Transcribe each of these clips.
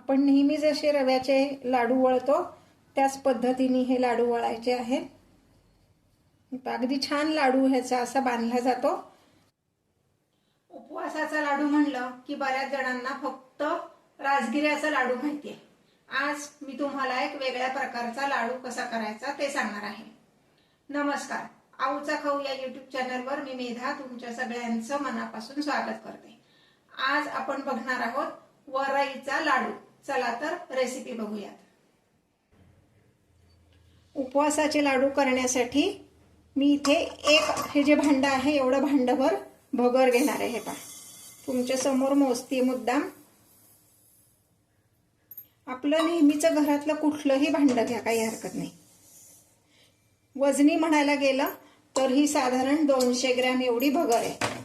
आपण नेहमी जसे रव्याचे लाडू वळतो त्याच पद्धतीने हे लाडू वळायचे आहेत। अगदी छान लाडू ह्याचा असा बांधला जातो। उपवासाचा लाडू म्हणलं की बऱ्याच जणांना फक्त राजगिऱ्याचा लाडू माहिती आहे। आज मी तुम्हाला एक वेगळ्या प्रकारचा लाडू कसा करायचा ते सांगणार आहे। नमस्कार, आऊचा खाऊ या YouTube चॅनलवर मी मेधा तुमच्या सगळ्यांचं मनापासून स्वागत करते। आज आपण बघणार आहोत वरईचा लाडू। चला तर रेसिपी बघूयात। उपवासाचे लाडू करण्यासाठी मी इथे हे जे भांड आहे एवढं भांडभर भगर घेणार आहे। हे पहा, तुमच्या समोर मोजते मुद्दाम। आपलं नेहमीचं घरातलं कुठलंही भांड घ्या, काही हरकत नाही। वजनी म्हणायला गेलं तर ही साधारण 200 ग्रॅम एवढी भगर आहे।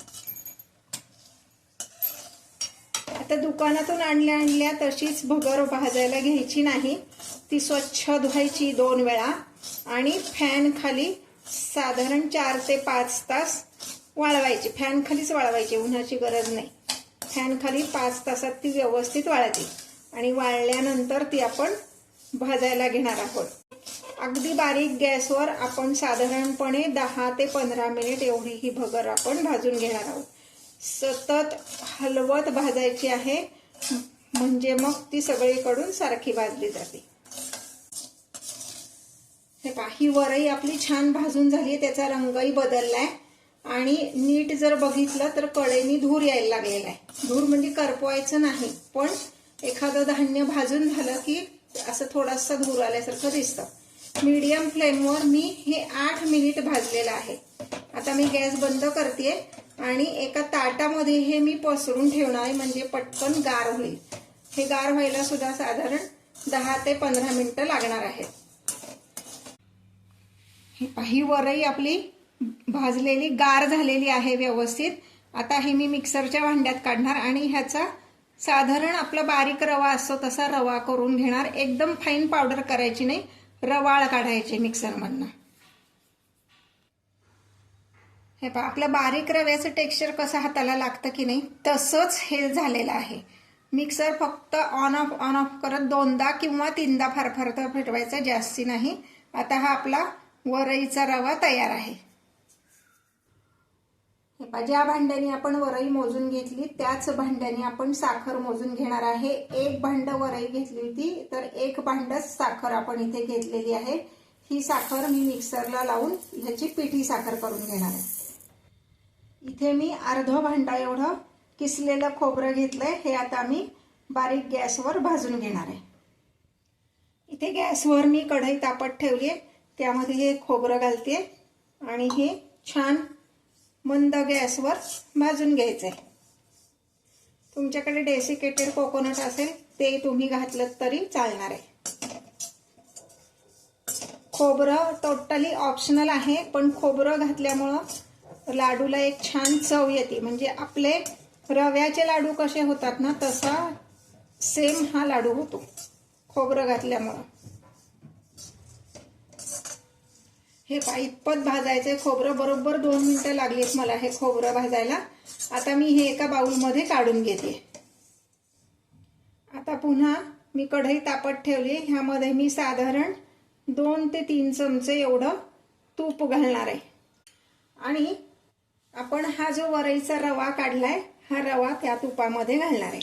आता दुकानातून आणल्या तशीच भगर भाजायला घ्यायची नाही, ती स्वच्छ धुवायची 2 वेळा आणि फॅन खाली साधारण 4 ते 5 तास वाळवायची। फॅन खालीच वाळवायची, उन्हाची गरज नाही। फॅन खाली 5 तासात ती व्यवस्थित वाळते आणि वाळल्यानंतर ती आपण भाजायला घेणार आहोत। अगदी बारीक गॅसवर आपण साधारणपणे 10 ते 15 मिनिट एवढी ही भगर आपण भाजून घेणार आहोत। सतत हलवत भाजायची आहे, म्हणजे मग ती सगळीकडून सारखी भाजली जाते। हे पहा, ही वरई आपली छान भाजून झाली, त्याचा रंगही बदललाय आणि नीट जर बघितलं तर कडेनी धूर यायला लागलेला आहे। धूर म्हणजे करपवायचं नाही, पण एखादं धान्य भाजून झालं की असं थोडासा धूर आल्यासारखं दिसतं। मीडियम फ्लेमवर मी हे 8 मिनिट भाजलेलं आहे। आता मी गॅस बंद करते आणि एका ताटामध्ये हे मी पसरून ठेवणार आहे, म्हणजे पटकन गार होईल। हे गार व्हायला सुद्धा साधारण 10 ते 15 मिनिटं लागणार आहेत। ही वरई आपली भाजलेली गार झालेली आहे व्यवस्थित। आता हे मी मिक्सरच्या भांड्यात काढणार आणि ह्याचा साधारण आपला बारीक रवा असतो तसा रवा करून घेणार। एकदम फाईन पावडर करायची नाही, रवाळ काढायचे मिक्सर मधनं। हे पहा, आपलं बारीक रव्याचं टेक्स्चर कसं हाताला लागतं की नाही तसंच हे झालेलं आहे। मिक्सर फक्त ऑन ऑफ करत 2दा किंवा 3दा फार तर फिरवायचा, जास्ती नाही। आता हा आपला वरईचा रवा तयार आहे। हे पहा, ज्या भांड्याने आपण वरई मोजून घेतली त्याच भांड्याने आपण साखर मोजून घेणार आहे। 1 भांड वरई घेतली होती तर 1 भांडच साखर आपण इथे घेतलेली आहे। ही साखर मी मिक्सरला लावून ह्याची पिठी साखर करून घेणार आहे। इथे मी अर्धा भांडा एवढं किसलेलं खोबरं घेतलंय, हे आता मी बारीक गॅसवर भाजून घेणार आहे। इथे गॅसवर मी कढई तापत ठेवली आहे, त्यामध्ये हे खोबरं घालते आणि हे छान मंद गॅसवर भाजून घ्यायचंय। तुमच्याकडे डेसिकेटेड कोकोनट असेल ते तुम्ही घातलं तरी चालणार आहे। खोबरं टोटली ऑप्शनल आहे, पण खोबरं घातल्यामुळं लाडूला एक छान चव येते। म्हणजे आपले रव्याचे लाडू कसे होतात ना तसा सेम हा लाडू होतो खोबरं घातल्यामुळं। हे इतपत भाजायचे खोबरं, बरोबर 2 मिनिटं लागलीत मला हे खोबरं भाजायला। आता मी हे एका बाउलमध्ये काढून घेते। आता पुन्हा मी कढई तापत ठेवली, ह्यामध्ये मी साधारण 2 ते 3 चमचे एवढं तूप घालणार आहे आणि आपण हा जो वरईचा रवा काढलाय हा रवा त्या तुपामध्ये घालणार आहे।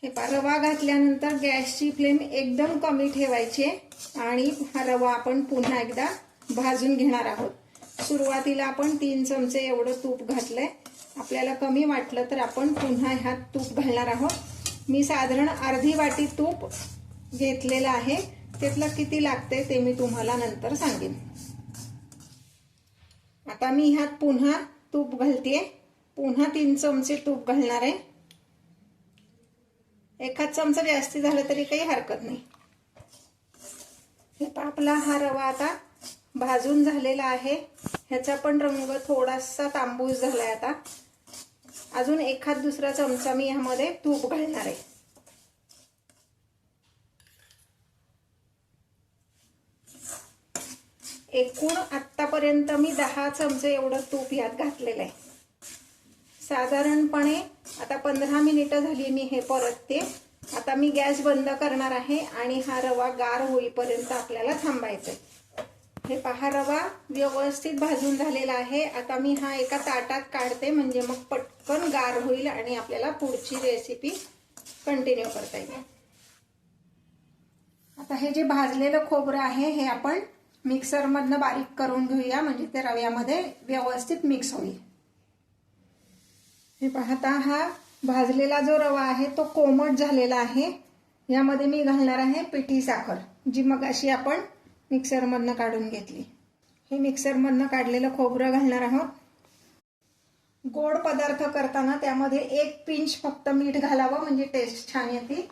हे पहा, रवा घातल्यानंतर गॅसची फ्लेम एकदम कमी ठेवायची आणि हा रवा आपण पुन्हा एकदा भाजून घेणार आहोत। सुरुवातीला आपण 3 चमचे एवढं तूप घातलंय, आपल्याला कमी वाटलं तर आपण पुन्हा ह्यात तूप घालणार आहोत। मी साधारण अर्धी वाटी तूप घेतलेलं आहे, त्यातलं किती लागते ते मी तुम्हाला नंतर सांगेन। आता मी ह्यात पुन्हा तूप घालते, पुन्हा 3 चमचे तूप घालणार आहे। एखाद चमचा जास्ती झालं तरी काही हरकत नाही। हे आपला हा रवा आता भाजून झालेला आहे, ह्याचा पण रंग थोडासा तांबूस झालाय। आता अजून एखाद दुसरा चमचा मी ह्यामध्ये तूप घालणार आहे। एकूण आतापर्यंत मी 10 चमचे एवढं तूप यात घातलेलं आहे। साधारणपणे आता 15 मिनिटं झाली मी हे परतते. आता मी गॅस बंद करणार आहे आणि हा रवा गार होईपर्यंत आपल्याला थांबायचं आहे. हे पहा, रवा व्यवस्थित भाजून झालेला आहे. आता मी हा एका ताटात काढते, म्हणजे मग पटकन गार होईल आणि आपल्याला पुढची रेसिपी कंटिन्यू करता येईल. आता हे जे भाजलेलं खोबरं आहे हे आपण मिक्सरमधनं बारीक करून घेऊया, म्हणजे ते रव्यामध्ये व्यवस्थित मिक्स होईल. हे पाहता, हा भाजलेला जो रवा आहे तो कोमट झालेला आहे. यामध्ये मी घालणार आहे पिठी साखर, जी मगाशी आपण मिक्सरमधनं काढून घेतली. हे मिक्सरमधनं काढलेलं खोबरं घालणार आहोत. गोड पदार्थ करताना त्यामध्ये 1 पिंच फक्त मीठ घालावं, म्हणजे टेस्ट छान येते.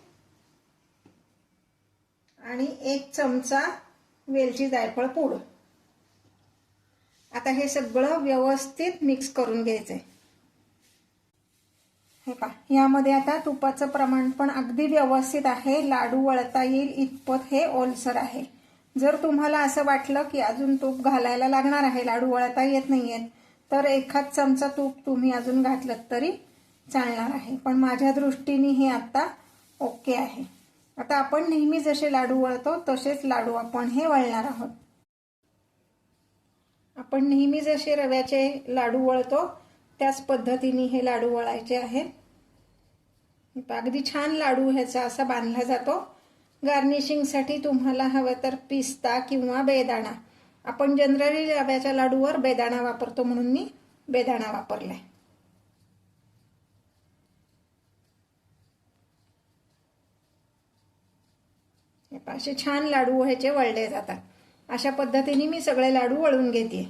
आणि 1 चमचा वेलची जायफळ पूड. आता हे सगळं व्यवस्थित मिक्स करून घ्यायचंय. हे पहा, यामध्ये आता तुपाचं प्रमाण पण अगदी व्यवस्थित आहे. लाडू वळता येईल इतपत हे ओलसर आहे. जर तुम्हाला असं वाटलं की अजून तूप घालायला लागणार आहे, लाडू वळता येत नाहीयेत, तर 1 चमचा तूप तुम्ही अजून घातलं तरी चालणार आहे. पण माझ्या दृष्टीने हे आता ओके आहे. आता आपण नेहमी जसे लाडू वळतो तसेच लाडू आपण हे वळणार आहोत. आपण नेहमी जसे रव्याचे लाडू वळतो त्याच पद्धतीने हे लाडू वळायचे आहेत. अगदी छान लाडू ह्याचा असा बांधला जातो. गार्निशिंगसाठी तुम्हाला हवं तर पिस्ता किंवा बेदाणा. आपण जनरली रव्याच्या लाडूवर बेदाणा वापरतो, म्हणून मी बेदाणा वापरलाय. असे छान लाडू ह्याचे वळले जातात. अशा पद्धतीने मी सगळे लाडू वळून घेते.